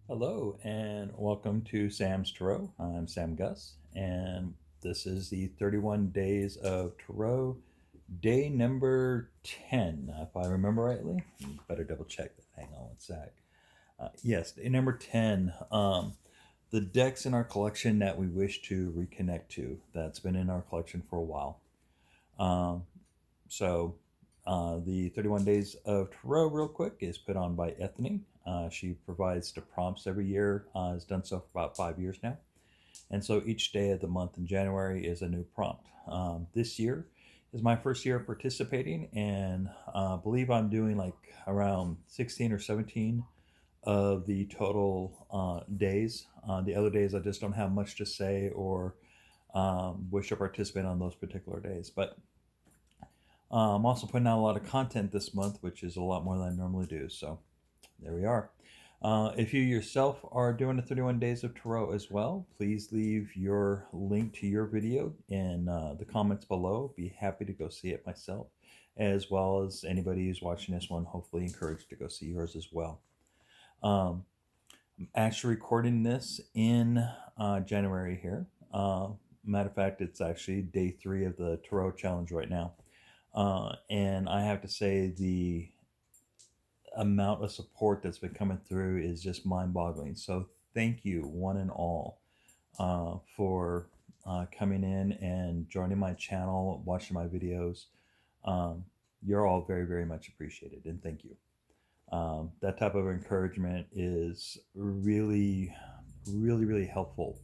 Hello and welcome to Sam's Tarot. I'm Sam Gus, and this is the 31 Days of Tarot, day number 10, if I remember rightly. Better double check that. Hang on one sec. Yes, day number 10. The decks in our collection that we wish to reconnect to, that's been in our collection for a while. Um, so, the 31 Days of Tarot, real quick, is put on by Ethne. She provides the prompts every year, has done so for about 5 years now. And so each day of the month in January is a new prompt. This year is my first year participating, and I believe I'm doing like around 16 or 17 of the total days. The other days, I just don't have much to say or wish to participate on those particular days. But I'm also putting out a lot of content this month, which is a lot more than I normally do. So there we are. If you yourself are doing the 31 Days of Tarot as well, please leave your link to your video in the comments below. Be happy to go see it myself, as well as anybody who's watching this one, hopefully encouraged to go see yours as well. I'm actually recording this in January here. Matter of fact, it's actually day 3 of the Tarot Challenge right now. And I have to say, the amount of support that's been coming through is just mind-boggling. So thank you, one and all, for coming in and joining my channel, watching my videos. You're all very, very much appreciated, and thank you. That type of encouragement is really, really, really helpful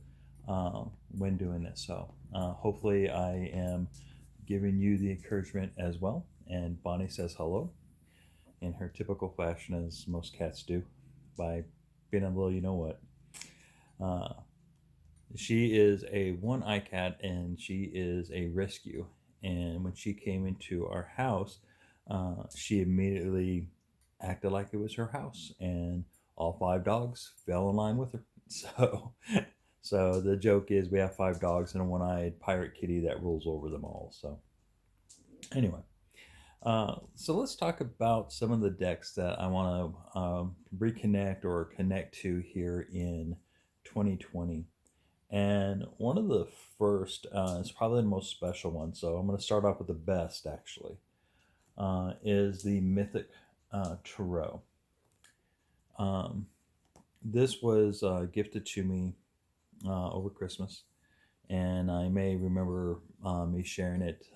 when doing this. So hopefully I am giving you the encouragement as well. And Bonnie says hello in her typical fashion, as most cats do, by being a little you know what. Uh, she is a one-eye cat, and she is a rescue. And when she came into our house, she immediately acted like it was her house, and all 5 dogs fell in line with her. So the joke is we have 5 dogs and a one-eyed pirate kitty that rules over them all. So anyway, so let's talk about some of the decks that I want to reconnect or connect to here in 2020. And one of the first is probably the most special one. So I'm going to start off with the best, actually, is the Mythic Tarot. This was gifted to me over Christmas, and I may remember me sharing it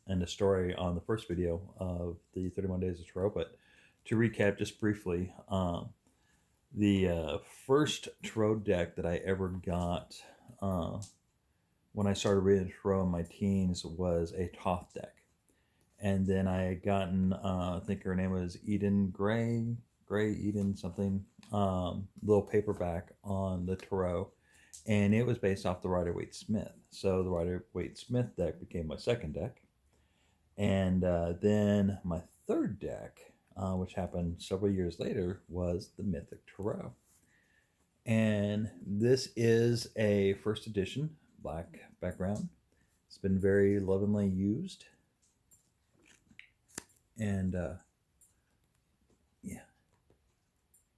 and the story on the first video of the 31 Days of Tarot. But to recap just briefly, the first tarot deck that I ever got when I started reading tarot in my teens was a Toth deck. And then I had gotten, I think her name was Eden Gray Eden something, little paperback on the tarot. And it was based off the Rider-Waite-Smith. So the Rider-Waite-Smith deck became my second deck. And then my third deck, which happened several years later, was the Mythic Tarot. And this is a first edition black background. It's been very lovingly used. And yeah.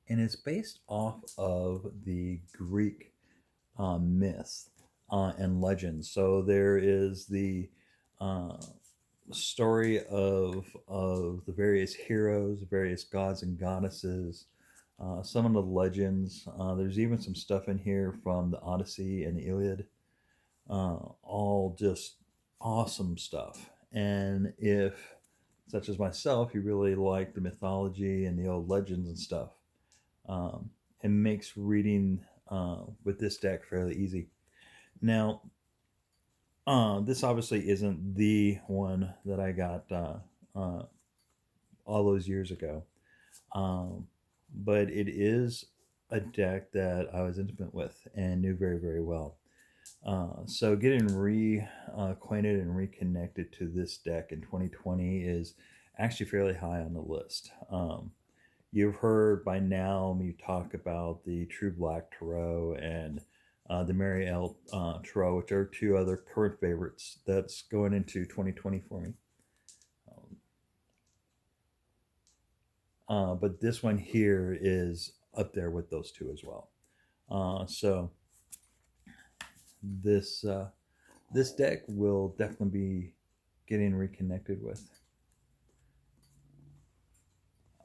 And it's based off of the Greek myths and legends. So there is the story of the various heroes, various gods and goddesses, some of the legends. There's even some stuff in here from the Odyssey and the Iliad. All just awesome stuff. And if, such as myself, you really like the mythology and the old legends and stuff, it makes reading with this deck fairly easy. Now, this obviously isn't the one that I got all those years ago, but it is a deck that I was intimate with and knew very, very well. So getting reacquainted and reconnected to this deck in 2020 is actually fairly high on the list. You've heard by now me talk about the True Black Tarot and the Mary L. Tarot, which are two other current favorites that's going into 2020 for me. But this one here is up there with those two as well. So this this deck will definitely be getting reconnected with.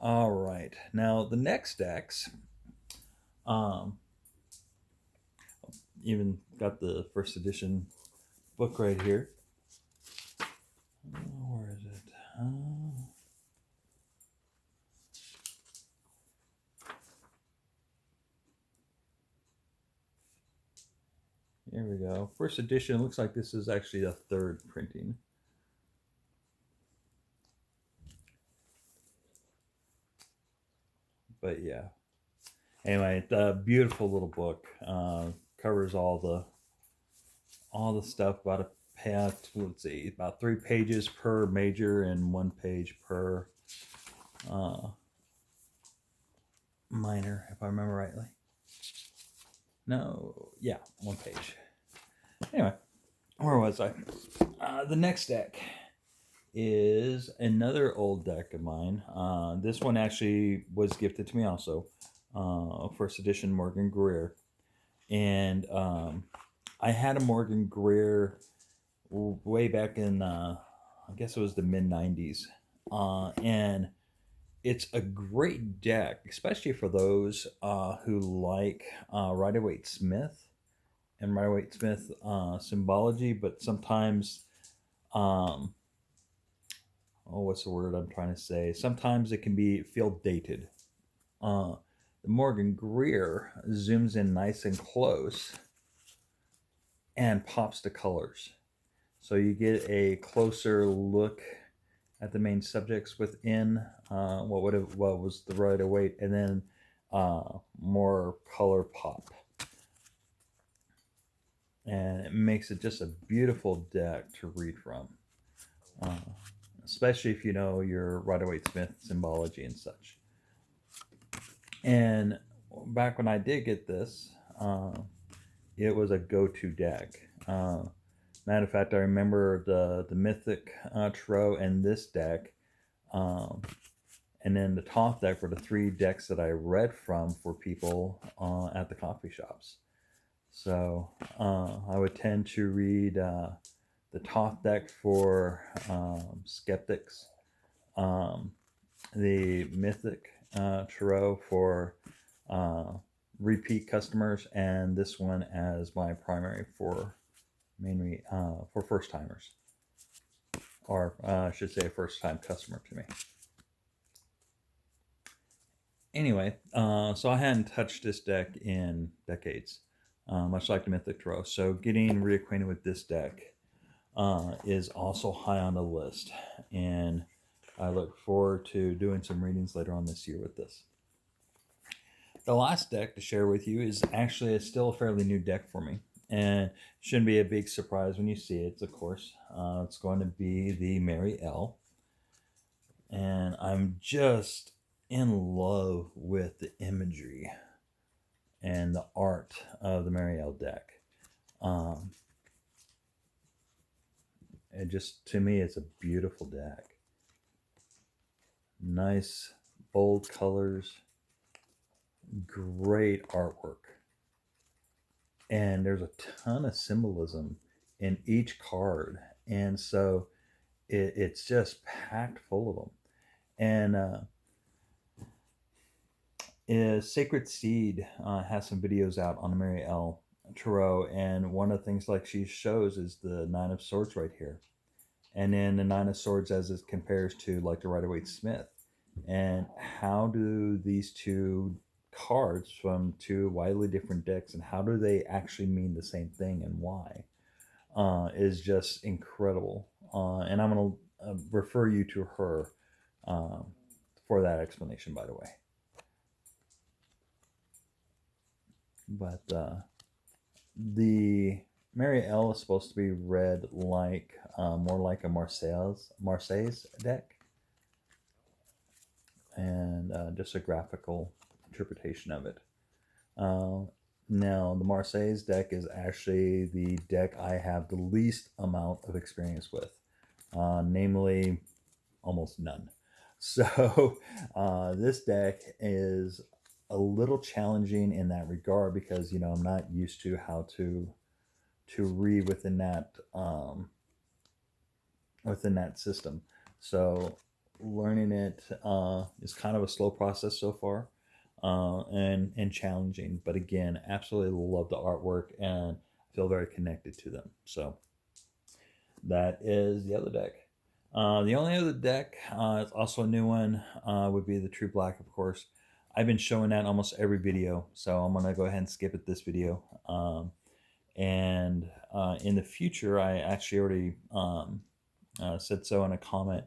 All right, now the next decks, um, even got the first edition book right here. Where is it? Here we go. First edition. Looks like this is actually a third printing. But yeah. Anyway, the beautiful little book covers all the stuff about a path. Let's see, about 3 pages per major and 1 page per minor, if I remember rightly. No, yeah, 1 page. Anyway, where was I? The next deck is another old deck of mine. This one actually was gifted to me also. First edition Morgan Greer. And I had a Morgan Greer way back in, I guess it was the mid 90s. And it's a great deck, especially for those who like Rider-Waite-Smith and Rider-Waite-Smith symbology, but sometimes, what's the word I'm trying to say? Sometimes it can feel dated. The Morgan Greer zooms in nice and close and pops the colors. So you get a closer look at the main subjects within what was the Rider-Waite, and then more color pop. And it makes it just a beautiful deck to read from, especially if you know your Rider-Waite-Smith symbology and such. And back when I did get this, it was a go-to deck. Matter of fact, I remember the Mythic Tarot and this deck, and then the Toth deck were the 3 decks that I read from for people at the coffee shops. So I would tend to read the Toth deck for skeptics, the Mythic Tarot for repeat customers, and this one as my primary for mainly for first timers, or I should say a first time customer to me. Anyway, so I hadn't touched this deck in decades, much like the Mythic Tarot. So getting reacquainted with this deck is also high on the list, and I look forward to doing some readings later on this year with this. The last deck to share with you is actually still a fairly new deck for me, and shouldn't be a big surprise when you see it, of course. It's going to be the Mary L. And I'm just in love with the imagery and the art of the Mary L deck. It just, to me, it's a beautiful deck. Nice, bold colors, great artwork. And there's a ton of symbolism in each card. And so it's just packed full of them. And Sacred Seed has some videos out on the Mary L Tarot, and one of the things like she shows is the 9 of Swords right here, and then the 9 of Swords as it compares to like the Rider-Waite-Smith, and how do these two cards from 2 widely different decks, and how do they actually mean the same thing and why, is just incredible. And I'm going to refer you to her for that explanation, by the way. But the Mary L is supposed to be read like more like a Marseilles deck, and just a graphical interpretation of it. Now, the Marseilles deck is actually the deck I have the least amount of experience with, namely almost none. So this deck is a little challenging in that regard because I'm not used to how to read within that system. So learning it is kind of a slow process so far, and challenging. But again, absolutely love the artwork and feel very connected to them. So that is the other deck. The only other deck, it's also a new one, would be the True Black, of course. I've been showing that in almost every video, so I'm gonna go ahead and skip it this video. And in the future, I actually already said so in a comment.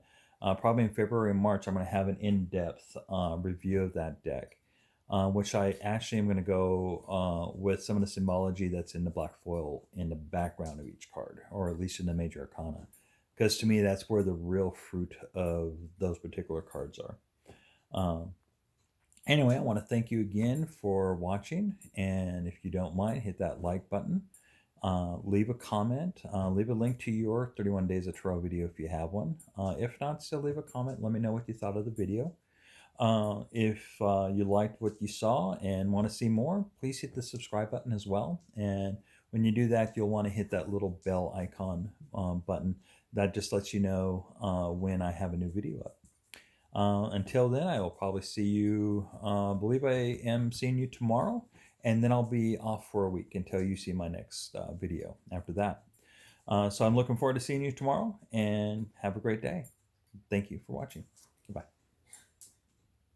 Probably in February and March, I'm going to have an in-depth review of that deck, which I actually am going to go with some of the symbology that's in the black foil in the background of each card, or at least in the major arcana, because to me that's where the real fruit of those particular cards are. Anyway, I want to thank you again for watching, and if you don't mind, hit that like button. Leave a comment, leave a link to your 31 Days of Tarot video if you have one. If not, still leave a comment. Let me know what you thought of the video. If you liked what you saw and want to see more, please hit the subscribe button as well. And when you do that, you'll want to hit that little bell icon button. That just lets you know when I have a new video up. Until then, I will probably see you, believe I am seeing you tomorrow, and then I'll be off for a week until you see my next video after that. So I'm looking forward to seeing you tomorrow, and have a great day. Thank you for watching.